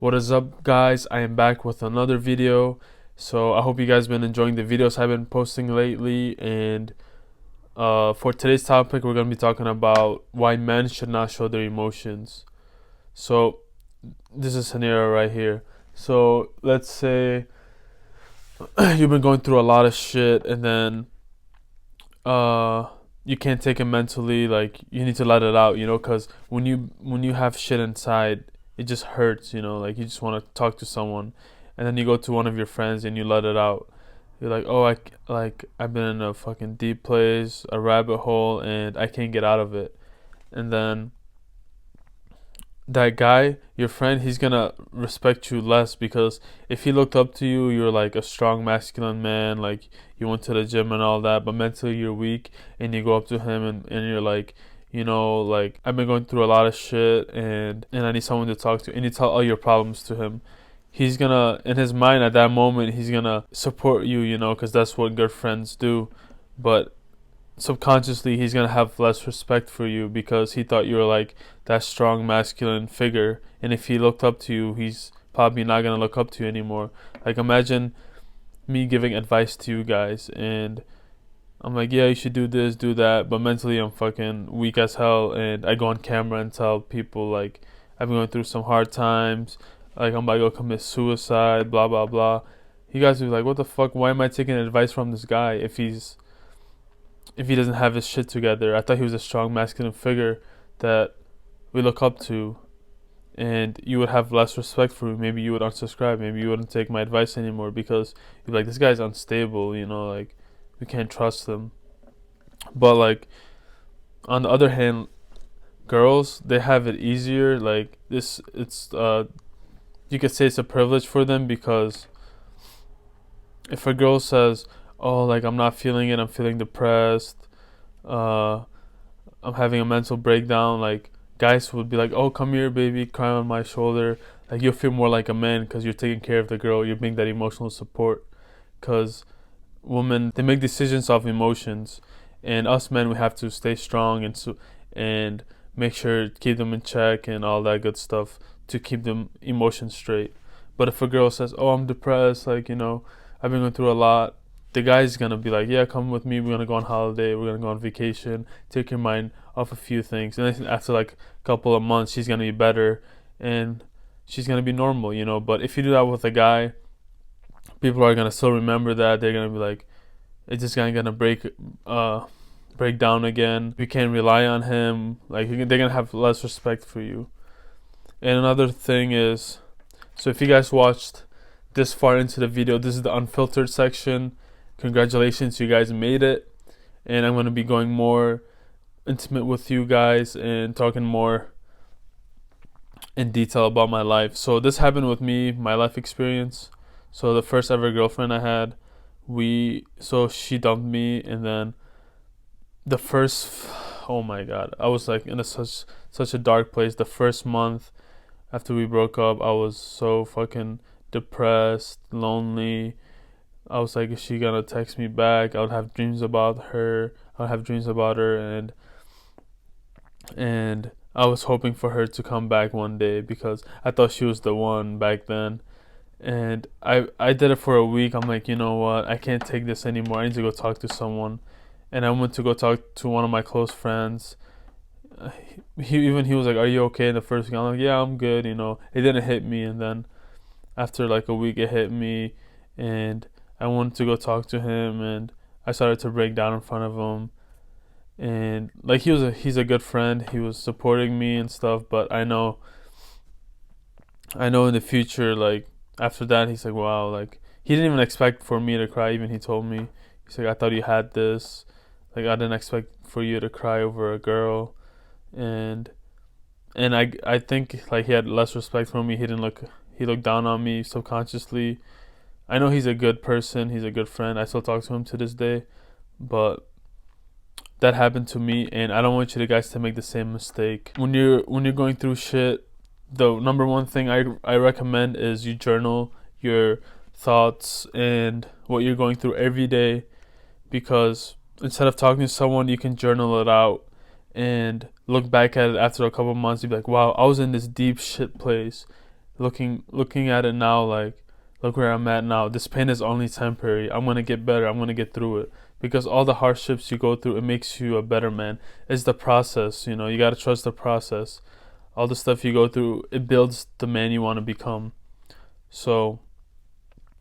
What is up, guys? I am back with another video. So I hope you guys been enjoying the videos I've been posting lately. And for today's topic, we're gonna be talking about why men should not show their emotions. So this is a scenario right here. So let's say you've been going through a lot of shit, and then you can't take it mentally. Like, you need to let it out, because when you have shit inside, it just hurts. Like, you just want to talk to someone, and then you go to one of your friends and you let it out. You're like, oh, I've been in a fucking deep place, a rabbit hole, and I can't get out of it. And then that guy, your friend, he's gonna respect you less, because if he looked up to you, you're like a strong masculine man, like you went to the gym and all that, but mentally you're weak, and you go up to him and you're like, like, I've been going through a lot of shit, and I need someone to talk to, and you tell all your problems to him. He's gonna, in his mind at that moment, he's gonna support you, because that's what good friends do. But subconsciously he's gonna have less respect for you, because he thought you were like that strong masculine figure, and if he looked up to you, he's probably not gonna look up to you anymore. Like, imagine me giving advice to you guys, and I'm like, yeah, you should do this, do that, but mentally I'm fucking weak as hell, and I go on camera and tell people like I've been going through some hard times, like I'm about to go commit suicide, blah blah blah. You guys will be like, what the fuck, why am I taking advice from this guy if he doesn't have his shit together? I thought he was a strong masculine figure that we look up to, and you would have less respect for me. Maybe you would unsubscribe. Maybe you wouldn't take my advice anymore, because you'd be like, this guy's unstable, like we can't trust him. But like, on the other hand, girls, they have it easier. Like, it's you could say it's a privilege for them, because if a girl says, oh, like, I'm not feeling it, I'm feeling depressed, uh I'm having a mental breakdown, like, guys would be like, oh, come here, baby, cry on my shoulder. Like, you'll feel more like a man, because you're taking care of the girl, you're being that emotional support. Because women, they make decisions off emotions, and us men, we have to stay strong and make sure to keep them in check and all that good stuff, to keep them emotions straight. But if a girl says, oh, I'm depressed, like, I've been going through a lot, the guy's gonna be like, yeah, come with me, we're gonna go on holiday, we're gonna go on vacation, take your mind off a few things, and then after like a couple of months, she's gonna be better, and she's gonna be normal, But if you do that with a guy, people are gonna still remember that. They're gonna be like, it's just gonna break down again, we can't rely on him. Like, they're gonna have less respect for you. And another thing is, so if you guys watched this far into the video, this is the unfiltered section. Congratulations, you guys made it. And I'm going to be going more intimate with you guys and talking more in detail about my life. So this happened with me, my life experience. So the first ever girlfriend I had, she dumped me, and then the first, oh my god, I was like in such a dark place. The first month after we broke up, I was so fucking depressed, lonely. I was like, is she gonna text me back? I would have dreams about her. And I was hoping for her to come back one day, because I thought she was the one back then. And I did it for a week. I'm like, you know what? I can't take this anymore. I need to go talk to someone. And I went to go talk to one of my close friends. He was like, are you okay? In the first week, I'm like, yeah, I'm good. It didn't hit me, and then after like a week, it hit me, and I wanted to go talk to him, and I started to break down in front of him. And like, he's a good friend. He was supporting me and stuff, but I know in the future, like, after that, he's like, wow, like, he didn't even expect for me to cry. Even he told me, he's like, I thought you had this. Like, I didn't expect for you to cry over a girl. And I think, like, he had less respect for me. He looked down on me subconsciously. I know he's a good person, he's a good friend. I still talk to him to this day, but that happened to me, and I don't want you guys to make the same mistake. When you're going through shit, the number one thing I recommend is you journal your thoughts and what you're going through every day, because instead of talking to someone, you can journal it out and look back at it after a couple months. You'd be like, wow, I was in this deep shit place. looking at it now, like, look where I'm at now. This pain is only temporary. I'm gonna get better. I'm gonna get through it. Because all the hardships you go through, it makes you a better man. It's the process, you know. You gotta trust the process. All the stuff you go through, it builds the man you want to become. So,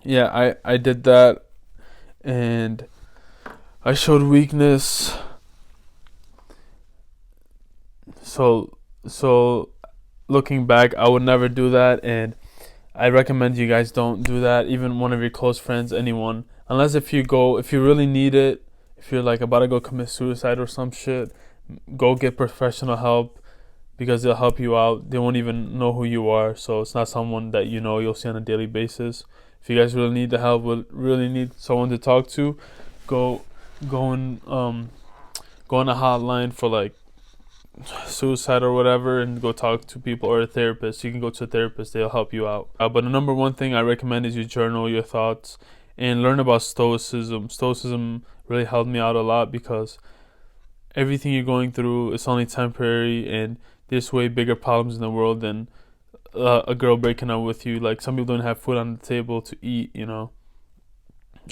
yeah, I did that, and I showed weakness. So looking back, I would never do that, and I recommend you guys don't do that. Even one of your close friends, anyone, unless if you really need it, if you're like about to go commit suicide or some shit, go get professional help, because they'll help you out. They won't even know who you are, so it's not someone that you know you'll see on a daily basis. If you guys really need the help, really need someone to talk to, go go on a hotline for like suicide or whatever, and go talk to people, or a therapist. You can go to a therapist, they'll help you out. But the number one thing I recommend is you journal your thoughts and learn about stoicism. Really helped me out a lot, because everything you're going through is only temporary, and there's way bigger problems in the world than a girl breaking up with you. Like, some people don't have food on the table to eat, you know,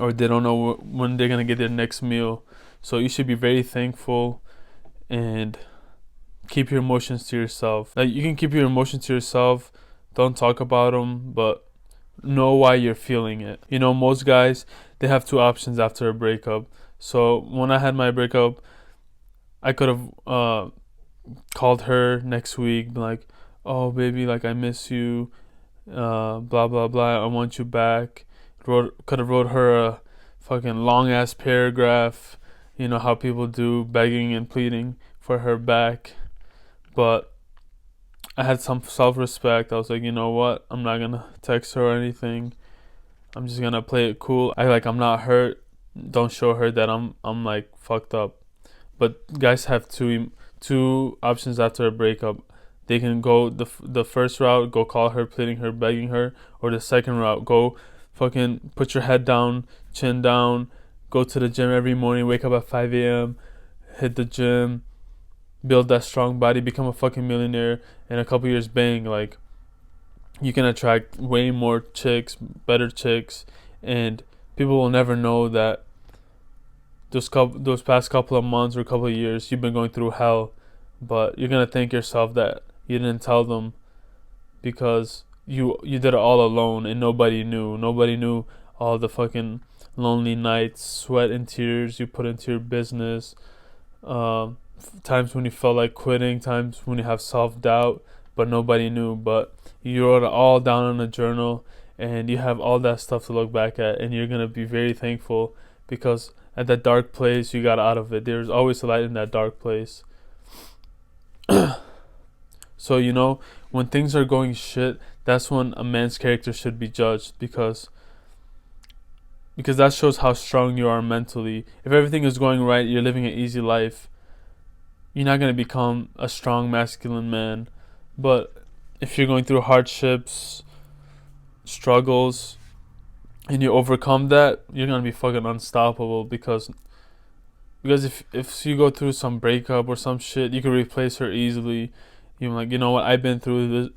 or they don't know when they're gonna get their next meal. So you should be very thankful, and keep your emotions to yourself. Like, you can keep your emotions to yourself, don't talk about them, but know why you're feeling it. You know, most guys, they have two options after a breakup. So when I had my breakup, I could have called her next week, been like, oh baby, like, I miss you, blah blah blah, I want you back. Could have wrote her a fucking long ass paragraph, you know how people do, begging and pleading for her back. But I had some self-respect. I was like, you know what, I'm not gonna text her or anything. I'm just gonna play it cool. I'm not hurt. Don't show her that I'm like fucked up. But guys have two options after a breakup. They can go the first route, go call her, pleading her, begging her, or the second route, go fucking put your head down, chin down, go to the gym every morning, wake up at 5 a.m., hit the gym, build that strong body, become a fucking millionaire. In a couple years, bang, like, you can attract way more chicks, better chicks, and people will never know that those past couple of months or couple of years you've been going through hell. But you're gonna thank yourself that you didn't tell them, because you did it all alone, and nobody knew all the fucking lonely nights, sweat and tears you put into your business, times when you felt like quitting, times when you have self-doubt, but nobody knew. But you wrote it all down in a journal, and you have all that stuff to look back at, and you're gonna be very thankful, because at that dark place you got out of it. There's always a light in that dark place. So, you know, when things are going shit, that's when a man's character should be judged, because that shows how strong you are mentally. If everything is going right, you're living an easy life, you're not going to become a strong masculine man. But if you're going through hardships, struggles, and you overcome that, you're going to be fucking unstoppable, because if you go through some breakup or some shit, you can replace her easily. You're like, you know what, I've been through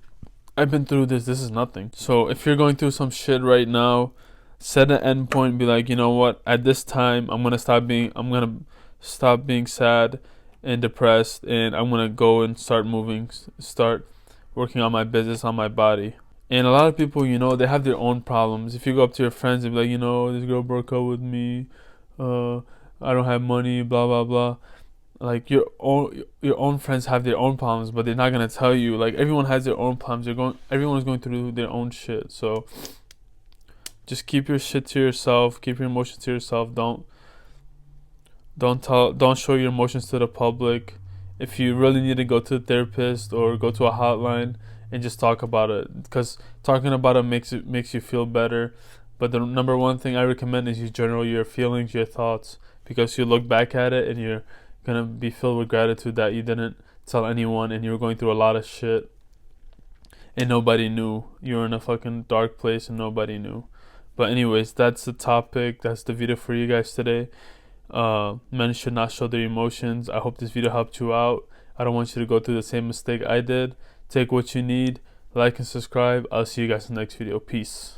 this, this is nothing. So if you're going through some shit right now, set an end point and be like, you know what, at this time I'm gonna stop being sad and depressed, and I'm gonna go and start working on my business, on my body. And a lot of people, you know, they have their own problems. If you go up to your friends and be like, you know, this girl broke up with me, I don't have money, blah blah blah. Like, your own friends have their own problems, but they're not gonna tell you. Like, everyone has their own problems. Everyone is going through their own shit. So just keep your shit to yourself. Keep your emotions to yourself. Don't show your emotions to the public. If you really need to go to a therapist or go to a hotline and just talk about it, because talking about it makes you feel better. But the number one thing I recommend is you journal your feelings, your thoughts, because you look back at it and you're gonna be filled with gratitude that you didn't tell anyone, and you were going through a lot of shit and nobody knew. You were in a fucking dark place and nobody knew. But anyways, that's the topic. That's the video for you guys today. Men should not show their emotions. I hope this video helped you out. I don't want you to go through the same mistake I did. Take what you need, like and subscribe. I'll see you guys in the next video. Peace.